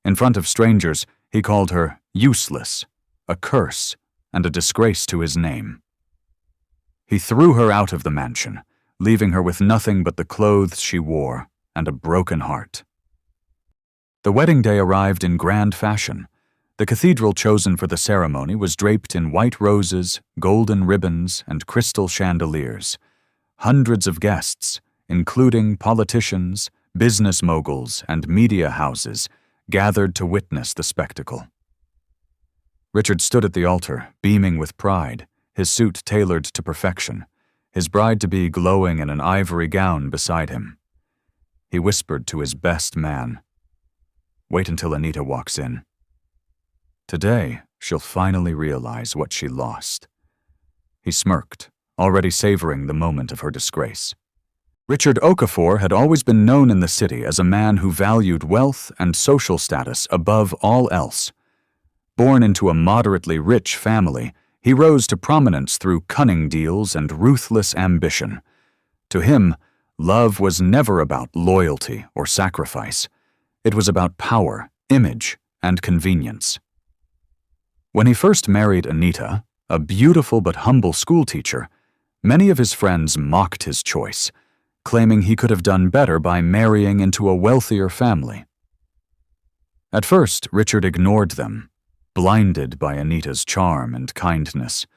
In front of strangers, he called her useless, a curse, and a disgrace to his name. He threw her out of the mansion, leaving her with nothing but the clothes she wore and a broken heart. The wedding day arrived in grand fashion. The cathedral chosen for the ceremony was draped in white roses, golden ribbons, and crystal chandeliers. Hundreds of guests, including politicians, business moguls, and media houses, gathered to witness the spectacle. Richard stood at the altar, beaming with pride, his suit tailored to perfection, his bride-to-be glowing in an ivory gown beside him. He whispered to his best man, "Wait until Anita walks in. Today, she'll finally realize what she lost." He smirked, already savoring the moment of her disgrace. Richard Okafor had always been known in the city as a man who valued wealth and social status above all else. Born into a moderately rich family, he rose to prominence through cunning deals and ruthless ambition. To him, love was never about loyalty or sacrifice. It was about power, image, and convenience. When he first married Anita, a beautiful but humble schoolteacher, many of his friends mocked his choice, claiming he could have done better by marrying into a wealthier family. At first, Richard ignored them, blinded by Anita's charm and kindness,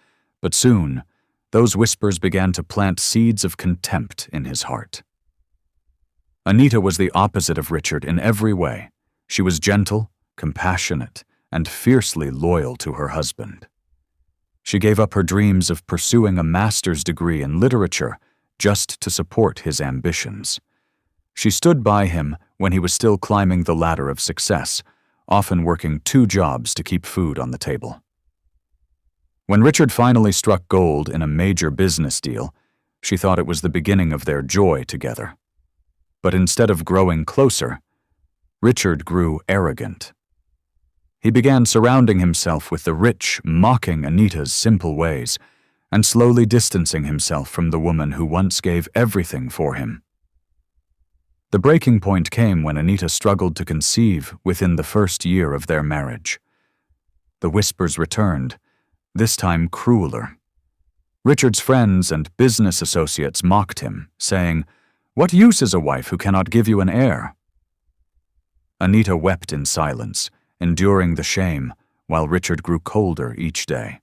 but soon, those whispers began to plant seeds of contempt in his heart. Anita was the opposite of Richard in every way. She was gentle, compassionate, and fiercely loyal to her husband. She gave up her dreams of pursuing a master's degree in literature just to support his ambitions. She stood by him when he was still climbing the ladder of success, often working 2 jobs to keep food on the table. When Richard finally struck gold in a major business deal, she thought it was the beginning of their joy together. But instead of growing closer, Richard grew arrogant. He began surrounding himself with the rich, mocking Anita's simple ways, and slowly distancing himself from the woman who once gave everything for him. The breaking point came when Anita struggled to conceive within the first year of their marriage. The whispers returned, this time crueler. Richard's friends and business associates mocked him, saying, "What use is a wife who cannot give you an heir?" Anita wept in silence, enduring the shame, while Richard grew colder each day.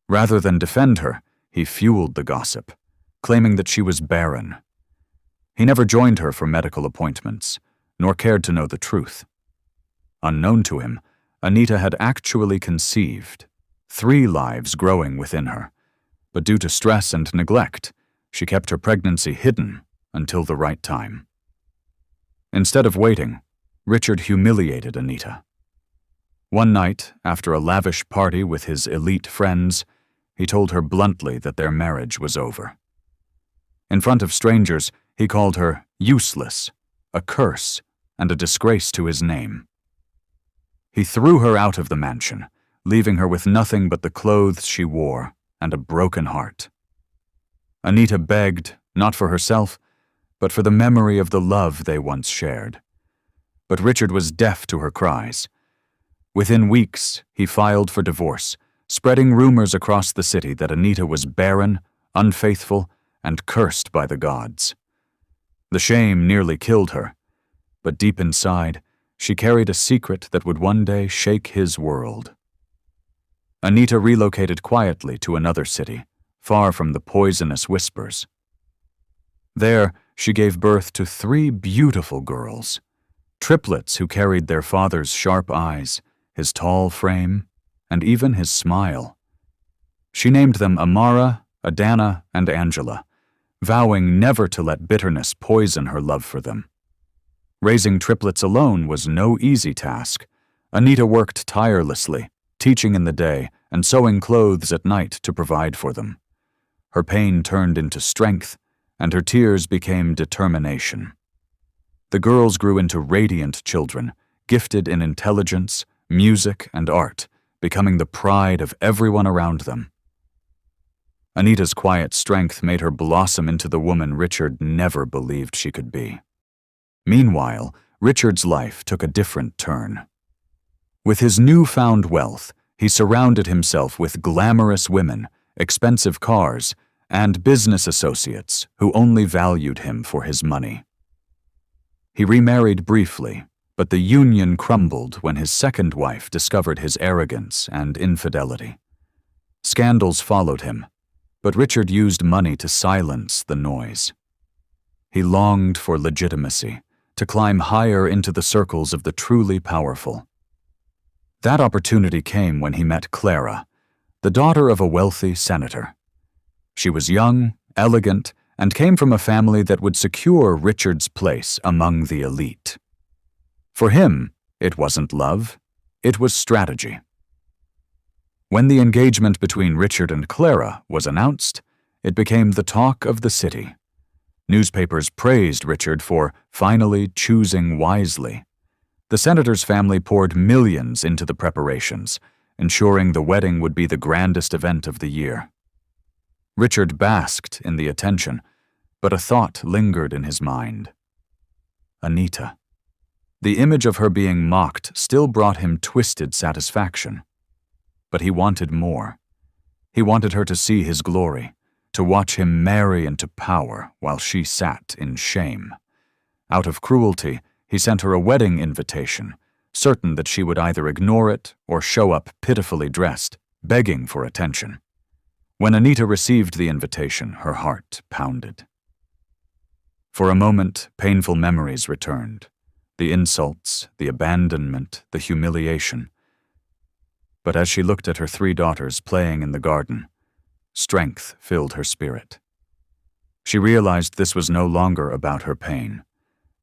Rather than defend her, he fueled the gossip, claiming that she was barren. He never joined her for medical appointments, nor cared to know the truth. Unknown to him, Anita had actually conceived, 3 lives growing within her, but due to stress and neglect, she kept her pregnancy hidden until the right time. Instead of waiting, Richard humiliated Anita. One night, after a lavish party with his elite friends, he told her bluntly that their marriage was over. In front of strangers, he called her useless, a curse, and a disgrace to his name. He threw her out of the mansion, leaving her with nothing but the clothes she wore and a broken heart. Anita begged, not for herself, but for the memory of the love they once shared. But Richard was deaf to her cries. Within weeks, he filed for divorce, spreading rumors across the city that Anita was barren, unfaithful, and cursed by the gods. The shame nearly killed her, but deep inside, she carried a secret that would one day shake his world. Anita relocated quietly to another city, far from the poisonous whispers. There, she gave birth to 3 beautiful girls, triplets who carried their father's sharp eyes, his tall frame, and even his smile. She named them Amara, Adana, and Angela, vowing never to let bitterness poison her love for them. Raising triplets alone was no easy task. Anita worked tirelessly, teaching in the day and sewing clothes at night to provide for them. Her pain turned into strength, and her tears became determination. The girls grew into radiant children, gifted in intelligence, music, and art, becoming the pride of everyone around them. Anita's quiet strength made her blossom into the woman Richard never believed she could be. Meanwhile, Richard's life took a different turn. With his newfound wealth, he surrounded himself with glamorous women, expensive cars, and business associates who only valued him for his money. He remarried briefly, but the union crumbled when his second wife discovered his arrogance and infidelity. Scandals followed him, but Richard used money to silence the noise. He longed for legitimacy, to climb higher into the circles of the truly powerful. That opportunity came when he met Clara, the daughter of a wealthy senator. She was young, elegant, and came from a family that would secure Richard's place among the elite. For him, it wasn't love, it was strategy. When the engagement between Richard and Clara was announced, it became the talk of the city. Newspapers praised Richard for finally choosing wisely. The senator's family poured millions into the preparations, ensuring the wedding would be the grandest event of the year. Richard basked in the attention, but a thought lingered in his mind. Anita. The image of her being mocked still brought him twisted satisfaction. But he wanted more. He wanted her to see his glory, to watch him marry into power while she sat in shame. Out of cruelty, he sent her a wedding invitation, certain that she would either ignore it or show up pitifully dressed, begging for attention. When Anita received the invitation, her heart pounded. For a moment, painful memories returned. The insults, the abandonment, the humiliation. But as she looked at her 3 daughters playing in the garden, strength filled her spirit. She realized this was no longer about her pain,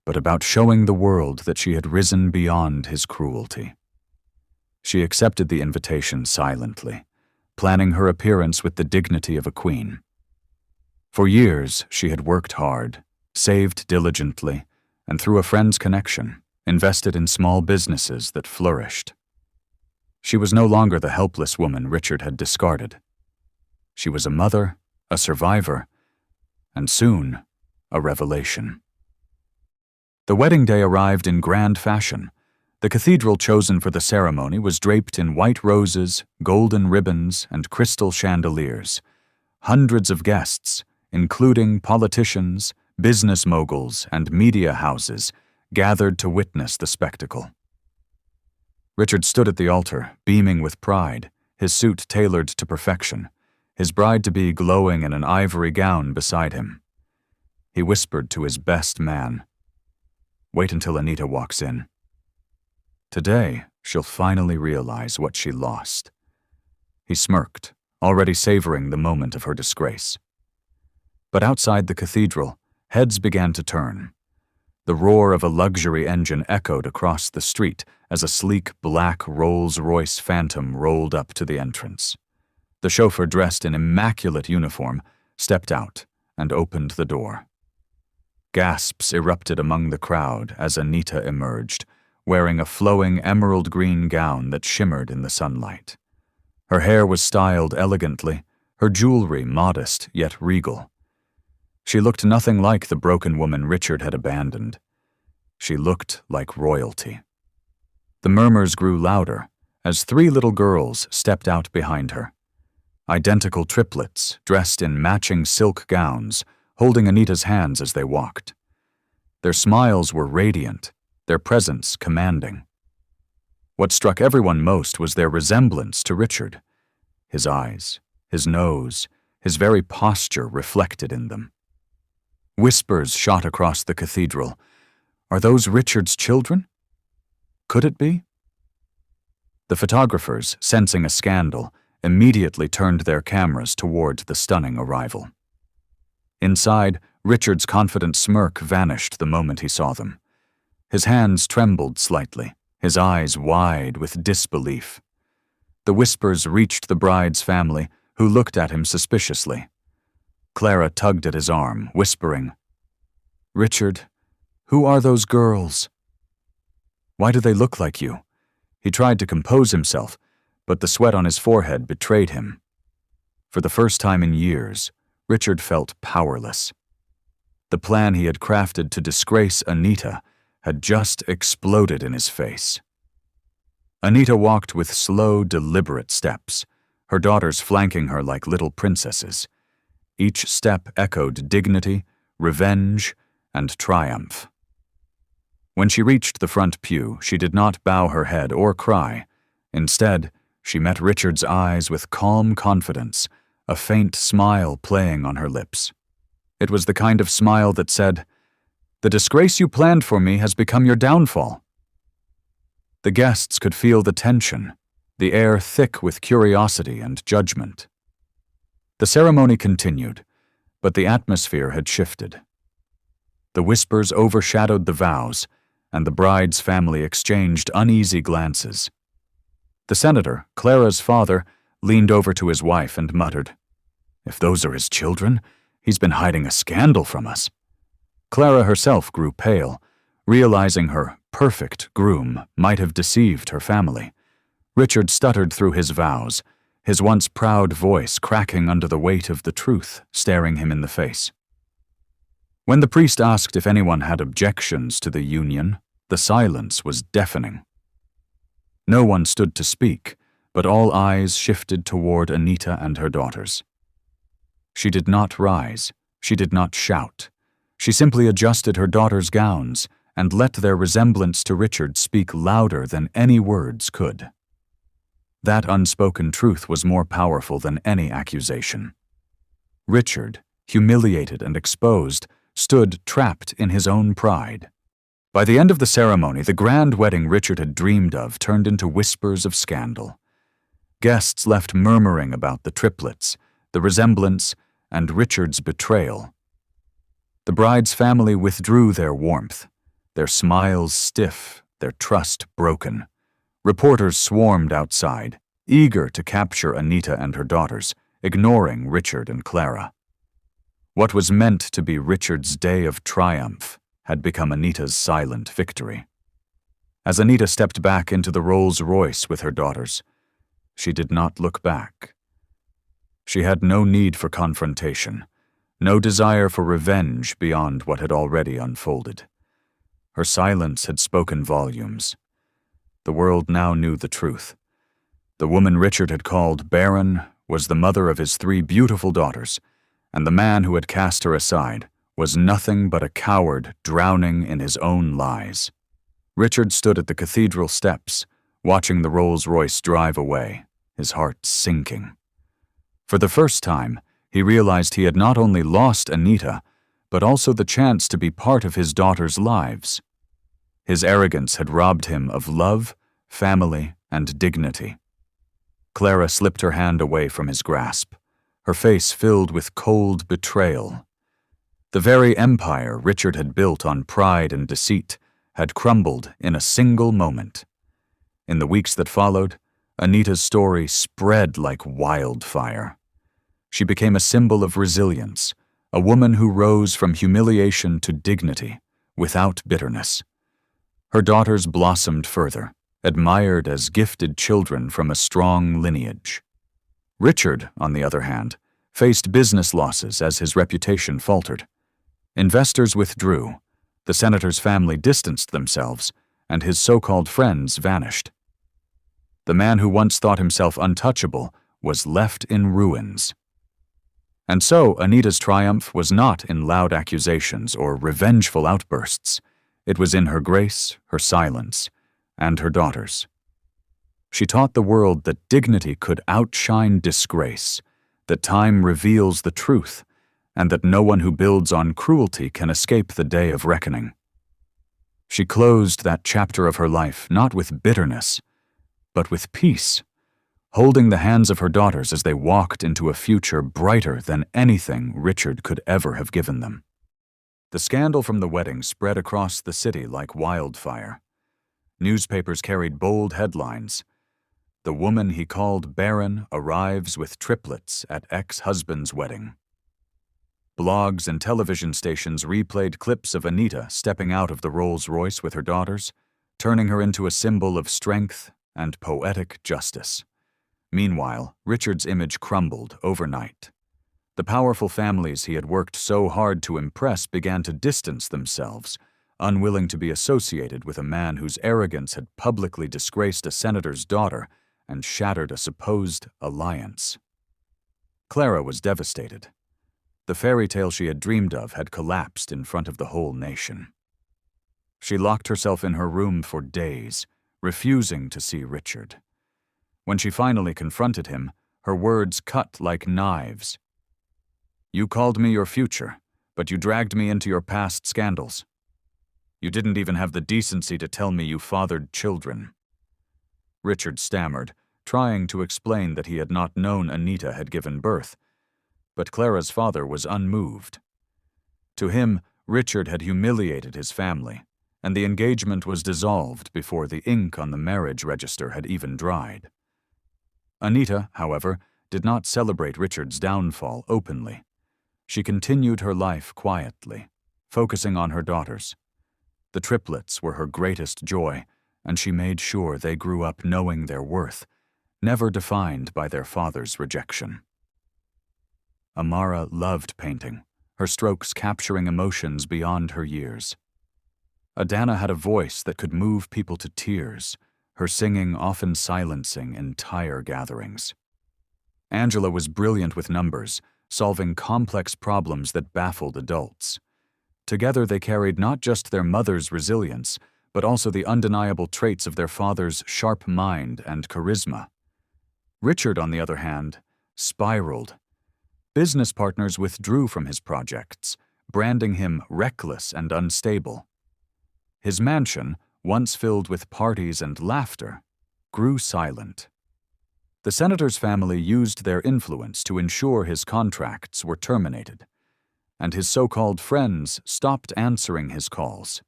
but about showing the world that she had risen beyond his cruelty. She accepted the invitation silently, planning her appearance with the dignity of a queen. For years, she had worked hard, saved diligently, and through a friend's connection, invested in small businesses that flourished. She was no longer the helpless woman Richard had discarded. She was a mother, a survivor, and soon, a revelation. The wedding day arrived in grand fashion. The cathedral chosen for the ceremony was draped in white roses, golden ribbons, and crystal chandeliers. Hundreds of guests, including politicians, business moguls, and media houses, gathered to witness the spectacle. Richard stood at the altar, beaming with pride, his suit tailored to perfection, his bride-to-be glowing in an ivory gown beside him. He whispered to his best man, "Wait until Anita walks in. Today, she'll finally realize what she lost." He smirked, already savoring the moment of her disgrace. But outside the cathedral, heads began to turn. The roar of a luxury engine echoed across the street as a sleek black Rolls-Royce Phantom rolled up to the entrance. The chauffeur, dressed in immaculate uniform, stepped out and opened the door. Gasps erupted among the crowd as Anita emerged, wearing a flowing emerald green gown that shimmered in the sunlight. Her hair was styled elegantly, her jewelry modest yet regal. She looked nothing like the broken woman Richard had abandoned. She looked like royalty. The murmurs grew louder as 3 little girls stepped out behind her. Identical triplets, dressed in matching silk gowns, holding Anita's hands as they walked. Their smiles were radiant, their presence commanding. What struck everyone most was their resemblance to Richard. His eyes, his nose, his very posture reflected in them. Whispers shot across the cathedral. Are those Richard's children? Could it be? The photographers, sensing a scandal, immediately turned their cameras toward the stunning arrival. Inside, Richard's confident smirk vanished the moment he saw them. His hands trembled slightly, his eyes wide with disbelief. The whispers reached the bride's family, who looked at him suspiciously. Clara tugged at his arm, whispering, "Richard, who are those girls? Why do they look like you?" He tried to compose himself, but the sweat on his forehead betrayed him. For the first time in years, Richard felt powerless. The plan he had crafted to disgrace Anita had just exploded in his face. Anita walked with slow, deliberate steps, her daughters flanking her like little princesses. Each step echoed dignity, revenge, and triumph. When she reached the front pew, she did not bow her head or cry. Instead, she met Richard's eyes with calm confidence, a faint smile playing on her lips. It was the kind of smile that said, "The disgrace you planned for me has become your downfall." The guests could feel the tension, the air thick with curiosity and judgment. The ceremony continued, but the atmosphere had shifted. The whispers overshadowed the vows, and the bride's family exchanged uneasy glances. The senator, Clara's father, leaned over to his wife and muttered, "If those are his children, he's been hiding a scandal from us." Clara herself grew pale, realizing her perfect groom might have deceived her family. Richard stuttered through his vows, his once proud voice cracking under the weight of the truth staring him in the face. When the priest asked if anyone had objections to the union, the silence was deafening. No one stood to speak, but all eyes shifted toward Anita and her daughters. She did not rise, she did not shout. She simply adjusted her daughters' gowns and let their resemblance to Richard speak louder than any words could. That unspoken truth was more powerful than any accusation. Richard, humiliated and exposed, stood trapped in his own pride. By the end of the ceremony, the grand wedding Richard had dreamed of turned into whispers of scandal. Guests left murmuring about the triplets, the resemblance, and Richard's betrayal. The bride's family withdrew their warmth, their smiles stiff, their trust broken. Reporters swarmed outside, eager to capture Anita and her daughters, ignoring Richard and Clara. What was meant to be Richard's day of triumph had become Anita's silent victory. As Anita stepped back into the Rolls-Royce with her daughters, she did not look back. She had no need for confrontation, no desire for revenge beyond what had already unfolded. Her silence had spoken volumes. The world now knew the truth. The woman Richard had called barren was the mother of his 3 beautiful daughters, and the man who had cast her aside was nothing but a coward drowning in his own lies. Richard stood at the cathedral steps, watching the Rolls-Royce drive away, his heart sinking. For the first time, he realized he had not only lost Anita, but also the chance to be part of his daughters' lives. His arrogance had robbed him of love, family, and dignity. Clara slipped her hand away from his grasp, her face filled with cold betrayal. The very empire Richard had built on pride and deceit had crumbled in a single moment. In the weeks that followed, Anita's story spread like wildfire. She became a symbol of resilience, a woman who rose from humiliation to dignity, without bitterness. Her daughters blossomed further, admired as gifted children from a strong lineage. Richard, on the other hand, faced business losses as his reputation faltered. Investors withdrew, the senator's family distanced themselves, and his so-called friends vanished. The man who once thought himself untouchable was left in ruins. And so Anita's triumph was not in loud accusations or revengeful outbursts. It was in her grace, her silence, and her daughters. She taught the world that dignity could outshine disgrace, that time reveals the truth, and that no one who builds on cruelty can escape the day of reckoning. She closed that chapter of her life not with bitterness, but with peace, holding the hands of her daughters as they walked into a future brighter than anything Richard could ever have given them. The scandal from the wedding spread across the city like wildfire. Newspapers carried bold headlines. "The woman he called barren arrives with triplets at ex-husband's wedding." Blogs and television stations replayed clips of Anita stepping out of the Rolls-Royce with her daughters, turning her into a symbol of strength and poetic justice. Meanwhile, Richard's image crumbled overnight. The powerful families he had worked so hard to impress began to distance themselves, unwilling to be associated with a man whose arrogance had publicly disgraced a senator's daughter and shattered a supposed alliance. Clara was devastated. The fairy tale she had dreamed of had collapsed in front of the whole nation. She locked herself in her room for days, refusing to see Richard. When she finally confronted him, her words cut like knives. "You called me your future, but you dragged me into your past scandals. You didn't even have the decency to tell me you fathered children." Richard stammered, trying to explain that he had not known Anita had given birth, but Clara's father was unmoved. To him, Richard had humiliated his family, and the engagement was dissolved before the ink on the marriage register had even dried. Anita, however, did not celebrate Richard's downfall openly. She continued her life quietly, focusing on her daughters. The triplets were her greatest joy, and she made sure they grew up knowing their worth, never defined by their father's rejection. Amara loved painting, her strokes capturing emotions beyond her years. Adana had a voice that could move people to tears, her singing often silencing entire gatherings. Angela was brilliant with numbers, solving complex problems that baffled adults. Together they carried not just their mother's resilience, but also the undeniable traits of their father's sharp mind and charisma. Richard, on the other hand, spiraled. Business partners withdrew from his projects, branding him reckless and unstable. His mansion, once filled with parties and laughter, grew silent. The senator's family used their influence to ensure his contracts were terminated, and his so-called friends stopped answering his calls.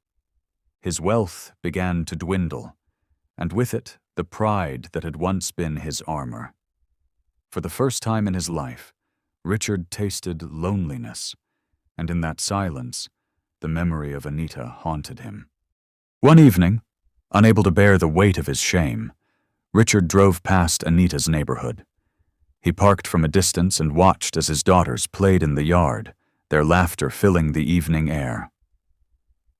His wealth began to dwindle, and with it, the pride that had once been his armor. For the first time in his life, Richard tasted loneliness, and in that silence, the memory of Anita haunted him. One evening, unable to bear the weight of his shame, Richard drove past Anita's neighborhood. He parked from a distance and watched as his daughters played in the yard, their laughter filling the evening air.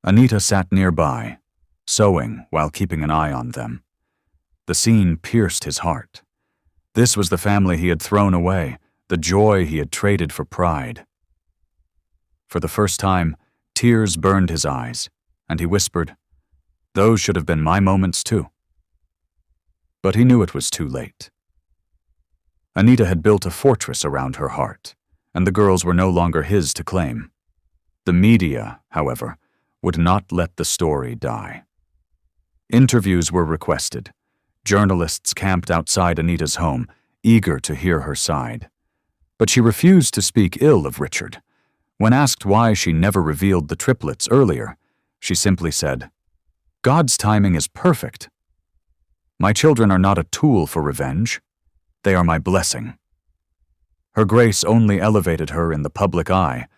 Anita sat nearby, sewing while keeping an eye on them. The scene pierced his heart. This was the family he had thrown away, the joy he had traded for pride. For the first time, tears burned his eyes, and he whispered, "Those should have been my moments too." But he knew it was too late. Anita had built a fortress around her heart, and the girls were no longer his to claim. The media, however, would not let the story die. Interviews were requested. Journalists camped outside Anita's home, eager to hear her side. But she refused to speak ill of Richard. When asked why she never revealed the triplets earlier, she simply said, "God's timing is perfect. My children are not a tool for revenge. They are my blessing." Her grace only elevated her in the public eye,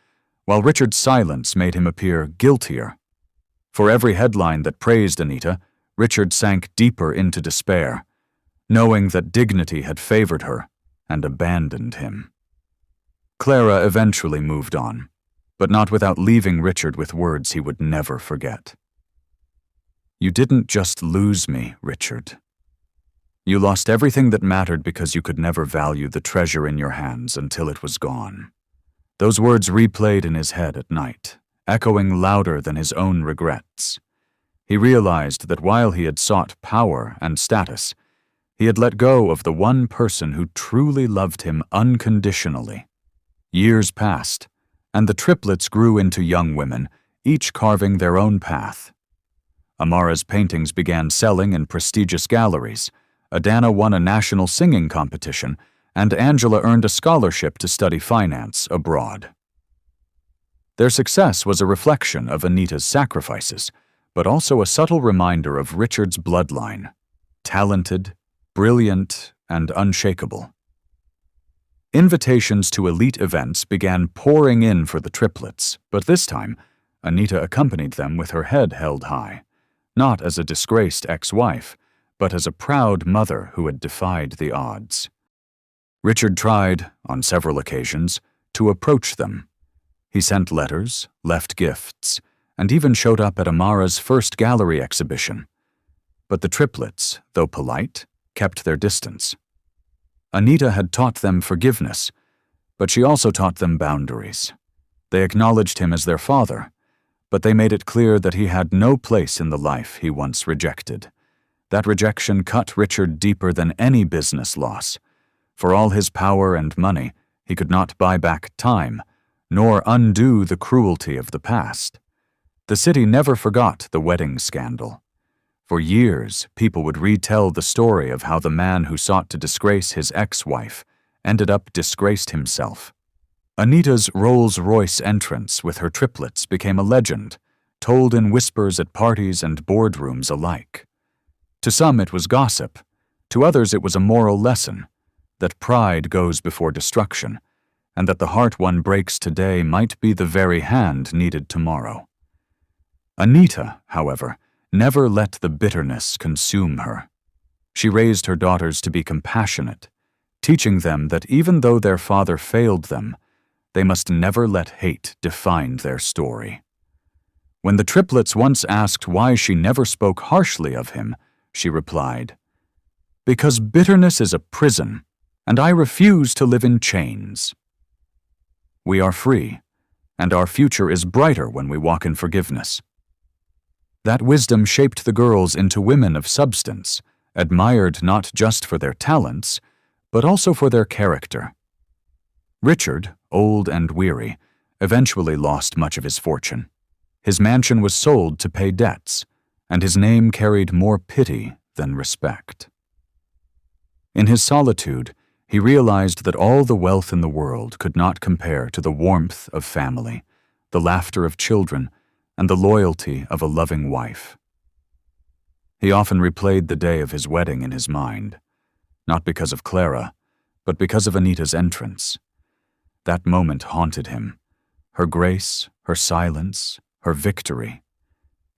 while Richard's silence made him appear guiltier. For every headline that praised Anita, Richard sank deeper into despair, knowing that dignity had favored her and abandoned him. Clara eventually moved on, but not without leaving Richard with words he would never forget. "You didn't just lose me, Richard. You lost everything that mattered because you could never value the treasure in your hands until it was gone." Those words replayed in his head at night, echoing louder than his own regrets. He realized that while he had sought power and status, he had let go of the one person who truly loved him unconditionally. Years passed, and the triplets grew into young women, each carving their own path. Amara's paintings began selling in prestigious galleries. Adana won a national singing competition, and Angela earned a scholarship to study finance abroad. Their success was a reflection of Anita's sacrifices, but also a subtle reminder of Richard's bloodline: talented, brilliant, and unshakable. Invitations to elite events began pouring in for the triplets, but this time, Anita accompanied them with her head held high, not as a disgraced ex-wife, but as a proud mother who had defied the odds. Richard tried, on several occasions, to approach them. He sent letters, left gifts, and even showed up at Amara's first gallery exhibition. But the triplets, though polite, kept their distance. Anita had taught them forgiveness, but she also taught them boundaries. They acknowledged him as their father, but they made it clear that he had no place in the life he once rejected. That rejection cut Richard deeper than any business loss. For all his power and money, he could not buy back time, nor undo the cruelty of the past. The city never forgot the wedding scandal. For years, people would retell the story of how the man who sought to disgrace his ex-wife ended up disgraced himself. Anita's Rolls-Royce entrance with her triplets became a legend, told in whispers at parties and boardrooms alike. To some it was gossip, to others it was a moral lesson, that pride goes before destruction, and that the heart one breaks today might be the very hand needed tomorrow. Anita, however, never let the bitterness consume her. She raised her daughters to be compassionate, teaching them that even though their father failed them, they must never let hate define their story. When the triplets once asked why she never spoke harshly of him, she replied, "Because bitterness is a prison, and I refuse to live in chains." We are free, and our future is brighter when we walk in forgiveness. That wisdom shaped the girls into women of substance, admired not just for their talents, but also for their character. Richard, old and weary, eventually lost much of his fortune. His mansion was sold to pay debts, and his name carried more pity than respect. In his solitude, he realized that all the wealth in the world could not compare to the warmth of family, the laughter of children, and the loyalty of a loving wife. He often replayed the day of his wedding in his mind, not because of Clara, but because of Anita's entrance. That moment haunted him, her grace, her silence, her victory.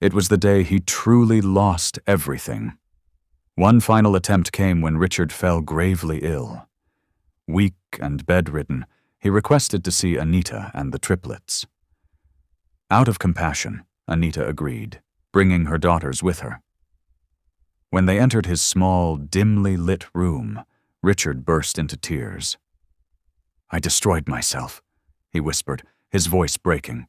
It was the day he truly lost everything. One final attempt came when Richard fell gravely ill. Weak and bedridden, he requested to see Anita and the triplets. Out of compassion, Anita agreed, bringing her daughters with her. When they entered his small, dimly lit room, Richard burst into tears. "I destroyed myself," he whispered, his voice breaking.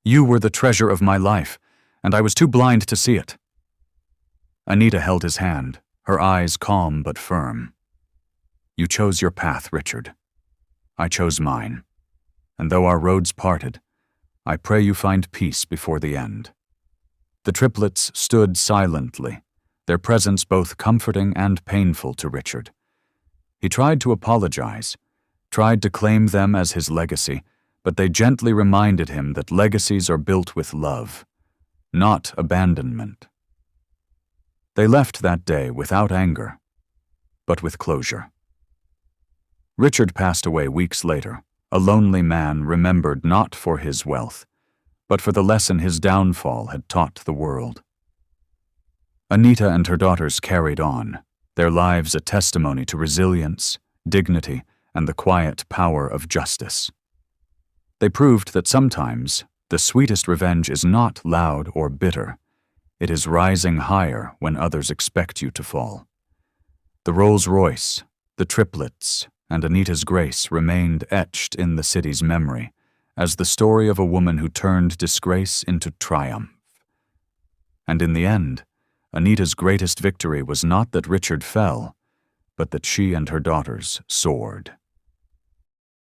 "You were the treasure of my life, and I was too blind to see it." Anita held his hand, her eyes calm but firm. "You chose your path, Richard. I chose mine. And though our roads parted, I pray you find peace before the end." The triplets stood silently, their presence both comforting and painful to Richard. He tried to apologize, tried to claim them as his legacy, but they gently reminded him that legacies are built with love, not abandonment. They left that day without anger, but with closure. Richard passed away weeks later, a lonely man remembered not for his wealth, but for the lesson his downfall had taught the world. Anita and her daughters carried on, their lives a testimony to resilience, dignity, and the quiet power of justice. They proved that sometimes the sweetest revenge is not loud or bitter. It is rising higher when others expect you to fall. The Rolls-Royce, the triplets, and Anita's grace remained etched in the city's memory as the story of a woman who turned disgrace into triumph. And in the end, Anita's greatest victory was not that Richard fell, but that she and her daughters soared.